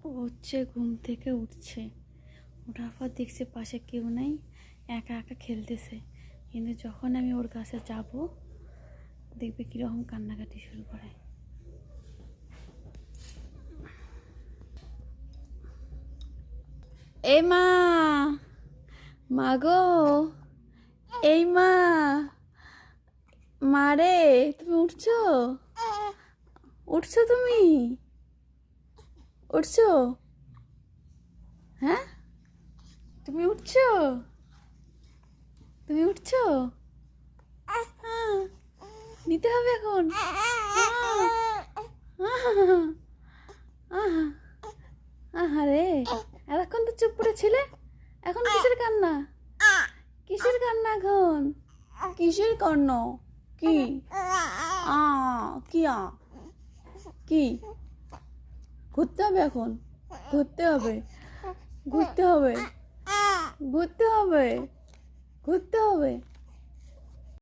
ও হচ্ছে ঘুম থেকে উঠছে, ওঠার পর দেখছে পাশে কেউ নাই, একা একা খেলতেছে। কিন্তু যখন আমি ওর কাছে যাব দেখবে কীরকম কান্নাকাটি শুরু করে। এই মা, মা গো, এই মা, মা রে, তুমি উঠছো? উঠছো তুমি? উঠছো? হ্যাঁ, তুমি উঠছো? তুমি উঠছো? নিতে হবে এখন। আহারে, এতক্ষণ তো চুপ করে ছিলে, এখন কিসের কান্না? কিসের কান্না এখন? কিসের কান্না? কি কি কি? ঘুরতে হবে এখন, ঘুরতে হবে, ঘুরতে হবে, ঘুরতে হবে, ঘুরতে হবে।